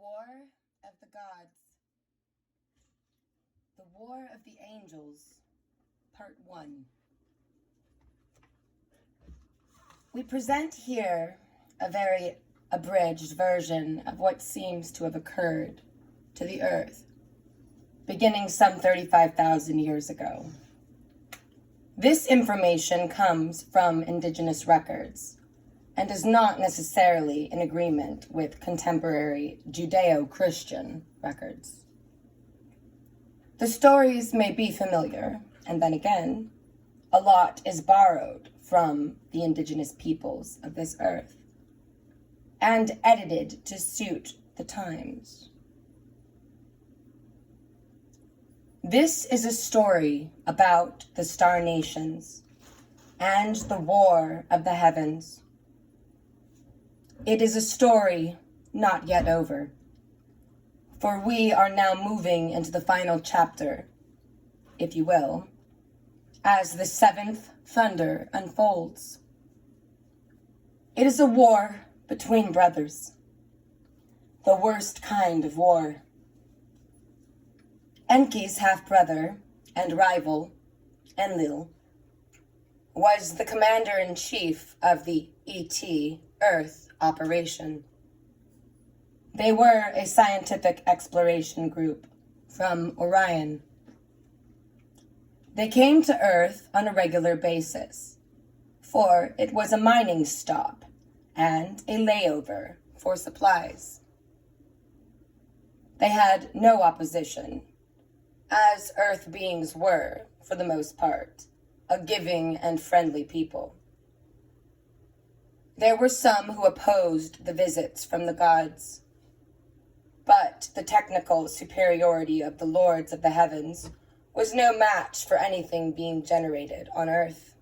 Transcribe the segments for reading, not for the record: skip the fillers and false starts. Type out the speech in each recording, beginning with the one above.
War of the Gods. The War of the Angels, Part 1. We present here a very abridged version of what seems to have occurred to the Earth, beginning some 35,000 years ago. This information comes from indigenous records and is not necessarily in agreement with contemporary Judeo-Christian records. The stories may be familiar, and then again, a lot is borrowed from the indigenous peoples of this earth and edited to suit the times. This is a story about the star nations and the war of the heavens. It is a story not yet over, for we are now moving into the final chapter, if you will, as the seventh thunder unfolds. It is a war between brothers, the worst kind of war. Enki's half-brother and rival, Enlil, was the commander-in-chief of the ET, Earth, operation. They were a scientific exploration group from Orion. They came to Earth on a regular basis, for it was a mining stop and a layover for supplies. They had no opposition, as Earth beings were, for the most part, a giving and friendly people. There were some who opposed the visits from the gods, but the technical superiority of the lords of the heavens was no match for anything being generated on Earth.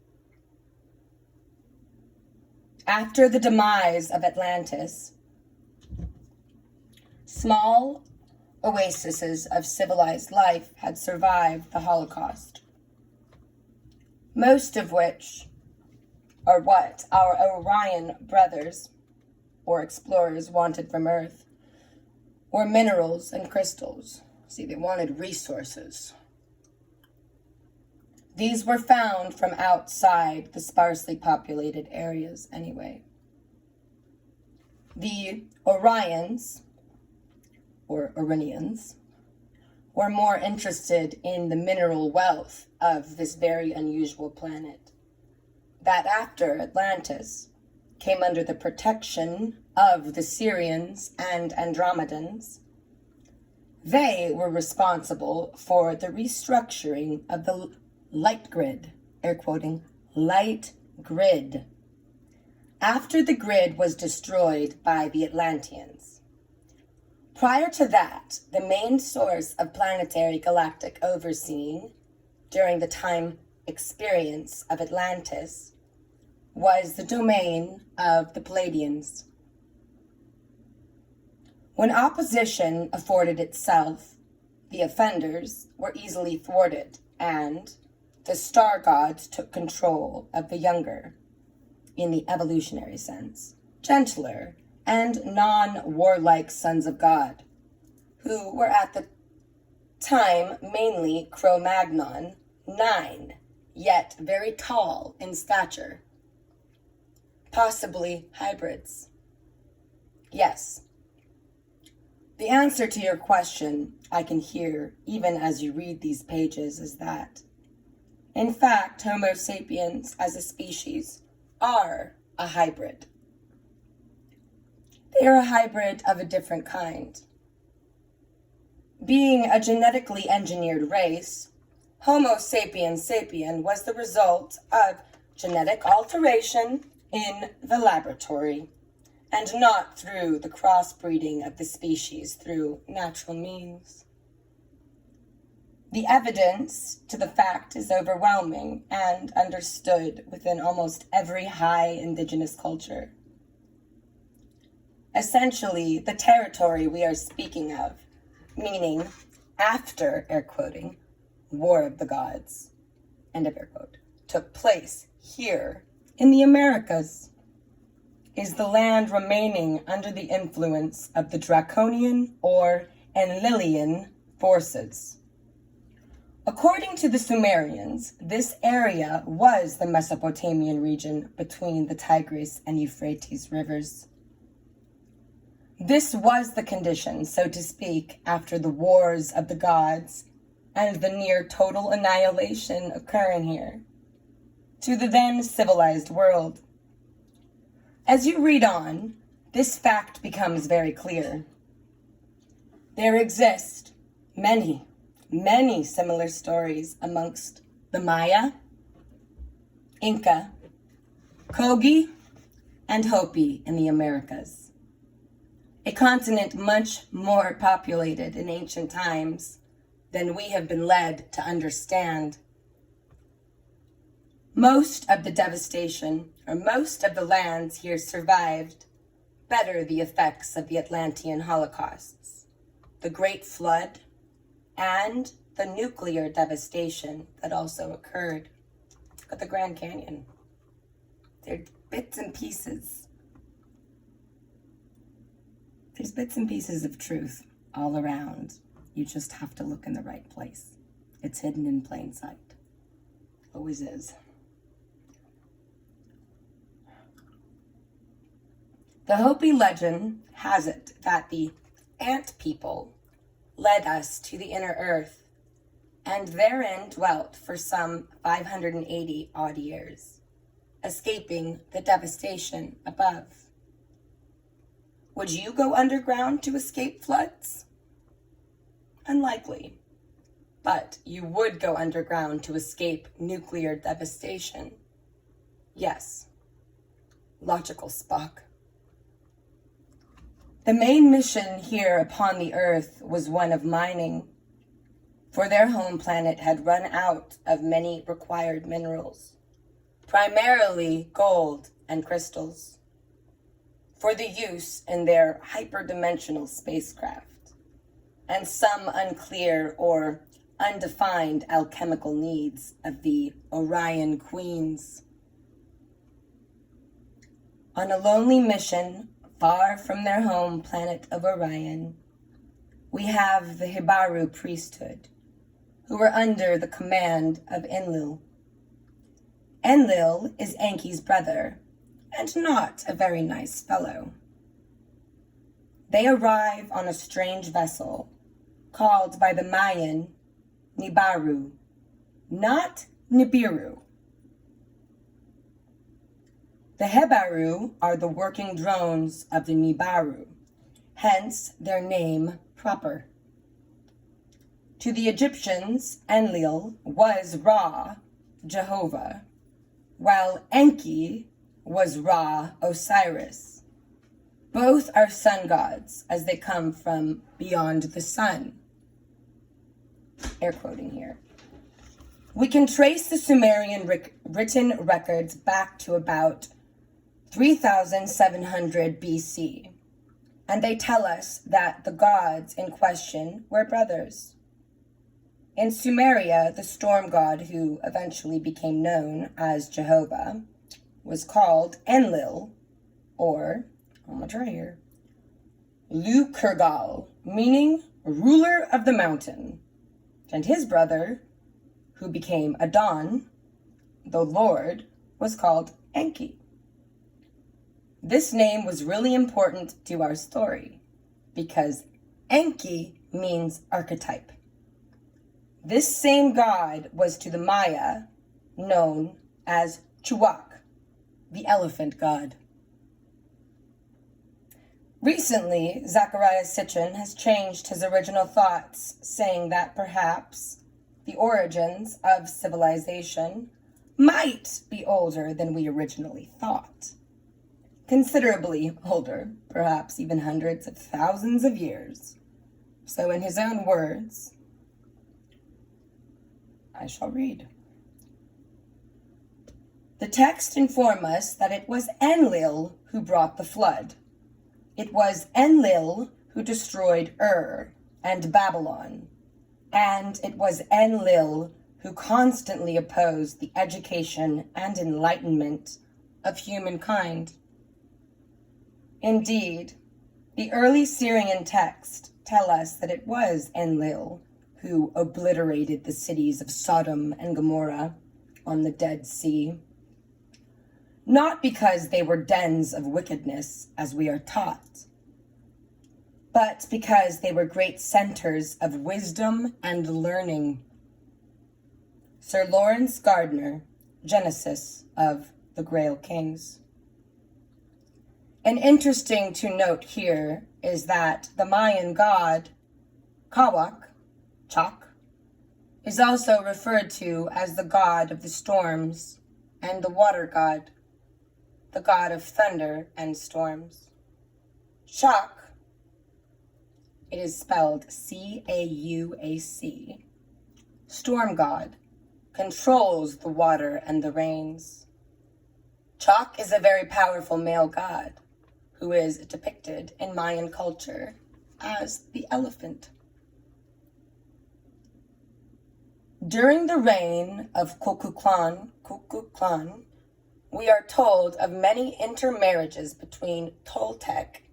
After the demise of Atlantis, small oases of civilized life had survived the Holocaust, most of which are what our Orion brothers, or explorers, wanted from Earth, were minerals and crystals. See, they wanted resources. These were found from outside the sparsely populated areas anyway. The Orions, or Orinians, were more interested in the mineral wealth of this very unusual planet, that after Atlantis came under the protection of the Sirians and Andromedans. They were responsible for the restructuring of the light grid, air quoting, light grid, after the grid was destroyed by the Atlanteans. Prior to that, the main source of planetary galactic overseeing during the time experience of Atlantis was the domain of the Pleiadians. When opposition afforded itself, the offenders were easily thwarted, and the star gods took control of the younger, in the evolutionary sense, gentler and non-warlike sons of God, who were at the time mainly Cro-Magnon 9, yet very tall in stature. Possibly hybrids. Yes. The answer to your question, I can hear even as you read these pages, is that, in fact, Homo sapiens as a species are a hybrid. They are a hybrid of a different kind. Being a genetically engineered race, Homo sapiens sapien was the result of genetic alteration in the laboratory, and not through the crossbreeding of the species through natural means. The evidence to the fact is overwhelming and understood within almost every high indigenous culture. Essentially, the territory we are speaking of, meaning after, air quoting, War of the Gods, end of air quote, took place here in the Americas. is the land remaining under the influence of the Draconian or Enlilian forces. According to the Sumerians, this area was the Mesopotamian region between the Tigris and Euphrates rivers. This was the condition, so to speak, after the wars of the gods and the near total annihilation occurring here, to the then civilized world. As you read on, this fact becomes very clear. There exist many similar stories amongst the Maya, Inca, Kogi, and Hopi in the Americas, a continent much more populated in ancient times than we have been led to understand. Most of the devastation, or most of the lands here survived better the effects of the Atlantean Holocausts, the Great Flood, and the nuclear devastation that also occurred. Look at the Grand Canyon. They're bits and pieces. There's bits and pieces of truth all around. You just have to look in the right place. It's hidden in plain sight. Always is. The Hopi legend has it that the ant people led us to the inner earth, and therein dwelt for some 580 odd years, escaping the devastation above. Would you go underground to escape floods? Unlikely. But you would go underground to escape nuclear devastation. Yes. Logical Spock. The main mission here upon the Earth was one of mining, for their home planet had run out of many required minerals, primarily gold and crystals, for the use in their hyperdimensional spacecraft, and some unclear or undefined alchemical needs of the Orion Queens. On a lonely mission, far from their home planet of Orion, we have the Hibaru priesthood, who were under the command of Enlil. Enlil is Enki's brother, and not a very nice fellow. They arrive on a strange vessel, called by the Mayan Nibiru, not Nibiru. The Hebaru are the working drones of the Nibiru, hence their name proper. To the Egyptians, Enlil was Ra, Jehovah, while Enki was Ra, Osiris. Both are sun gods, as they come from beyond the sun. Air quoting here. We can trace the Sumerian written records back to about 3,700 BC, and they tell us that the gods in question were brothers. In Sumeria, the storm god who eventually became known as Jehovah was called Enlil, or, I'm gonna try here, Lukurgal, meaning ruler of the mountain, and his brother, who became Adon, the Lord, was called Enki. This name was really important to our story because Enki means archetype. This same god was to the Maya known as Chewak, the elephant god. Recently, Zecharia Sitchin has changed his original thoughts, saying that perhaps the origins of civilization might be older than we originally thought. Considerably older, perhaps even hundreds of thousands of years. So in his own words, I shall read. The text informs us that it was Enlil who brought the flood. It was Enlil who destroyed Ur and Babylon. And it was Enlil who constantly opposed the education and enlightenment of humankind. Indeed, the early Syrian texts tell us that it was Enlil who obliterated the cities of Sodom and Gomorrah on the Dead Sea, not because they were dens of wickedness, as we are taught, but because they were great centers of wisdom and learning. Sir Lawrence Gardner, Genesis of the Grail Kings. And interesting to note here is that the Mayan god, Kawak, Chak, is also referred to as the god of the storms and the water god, the god of thunder and storms. Chak, it is spelled C-A-U-A-C, storm god, controls the water and the rains. Chak is a very powerful male god who is depicted in Mayan culture as the elephant. During the reign of Kukulkan, we are told of many intermarriages between Toltec,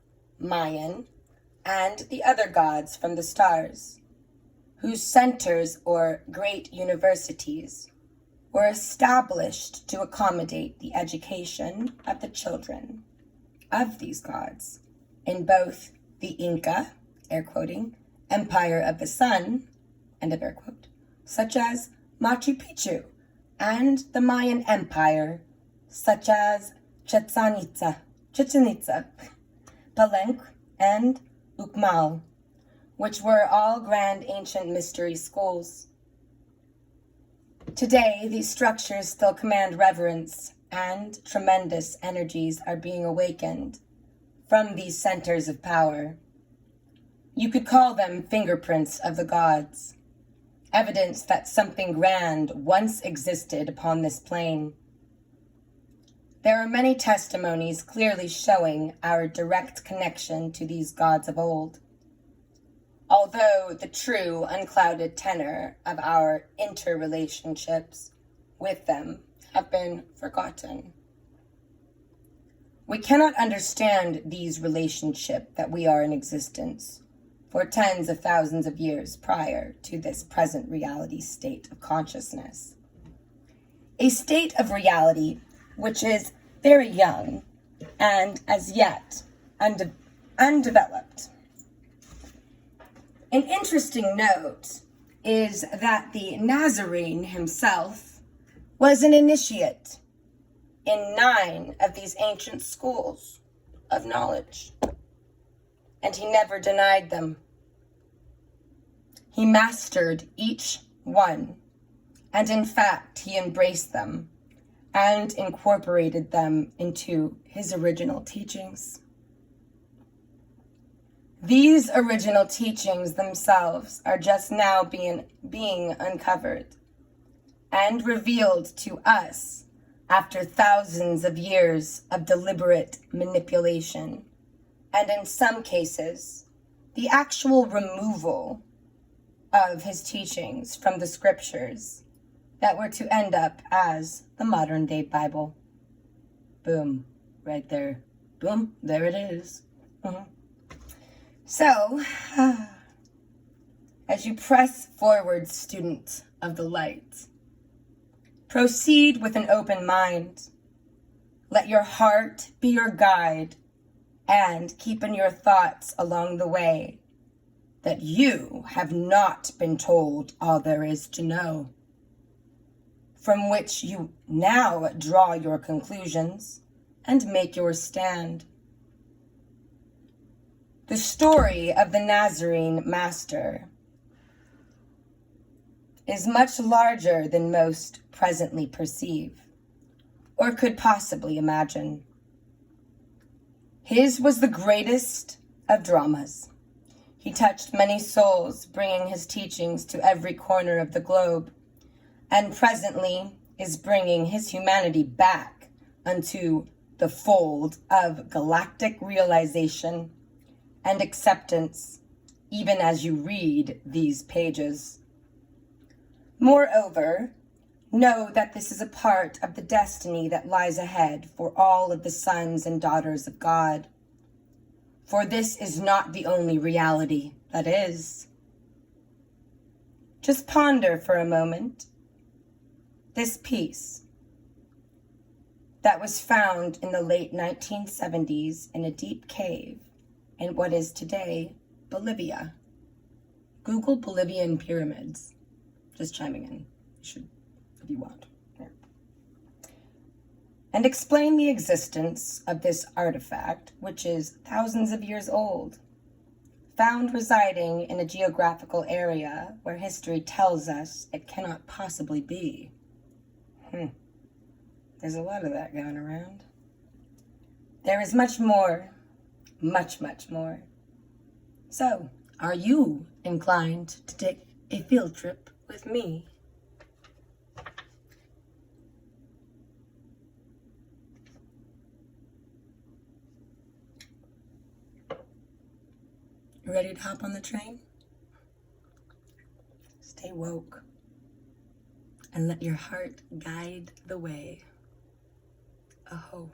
Mayan, and the other gods from the stars, whose centers or great universities were established to accommodate the education of the children of these gods in both the Inca, air quoting, Empire of the Sun, end of air quote, such as Machu Picchu, and the Mayan Empire, such as Chichen Itza, Palenque, and Uxmal, which were all grand ancient mystery schools. Today, these structures still command reverence, and tremendous energies are being awakened from these centers of power. You could call them fingerprints of the gods, evidence that something grand once existed upon this plane. There are many testimonies clearly showing our direct connection to these gods of old, although the true unclouded tenor of our interrelationships with them have been forgotten. We cannot understand these relationships that we are in existence for tens of thousands of years prior to this present reality state of consciousness. A state of reality which is very young and as yet undeveloped. An interesting note is that the Nazarene himself was an initiate in 9 of these ancient schools of knowledge, and he never denied them. He mastered each one, and in fact, he embraced them and incorporated them into his original teachings. These original teachings themselves are just now being uncovered and revealed to us after thousands of years of deliberate manipulation, and in some cases, the actual removal of his teachings from the scriptures that were to end up as the modern-day Bible. Boom, right there. Boom, there it is. So, as you press forward, student of the light, proceed with an open mind. Let your heart be your guide, and keep in your thoughts along the way that you have not been told all there is to know, from which you now draw your conclusions and make your stand. The story of the Nazarene master is much larger than most presently perceive, or could possibly imagine. His was the greatest of dramas. He touched many souls, bringing his teachings to every corner of the globe, and presently is bringing his humanity back unto the fold of galactic realization and acceptance, even as you read these pages. Moreover, know that this is a part of the destiny that lies ahead for all of the sons and daughters of God, For this is not the only reality that is. Just ponder for a moment this piece that was found in the late 1970s in a deep cave in what is today Bolivia. Google Bolivian pyramids. Just chiming in. You should, if you want. Yeah. And explain the existence of this artifact, which is thousands of years old, found residing in a geographical area where history tells us it cannot possibly be. There's a lot of that going around. There is much more, much, much more. So, are you inclined to take a field trip with me? You ready to hop on the train? Stay woke and let your heart guide the way. Aho.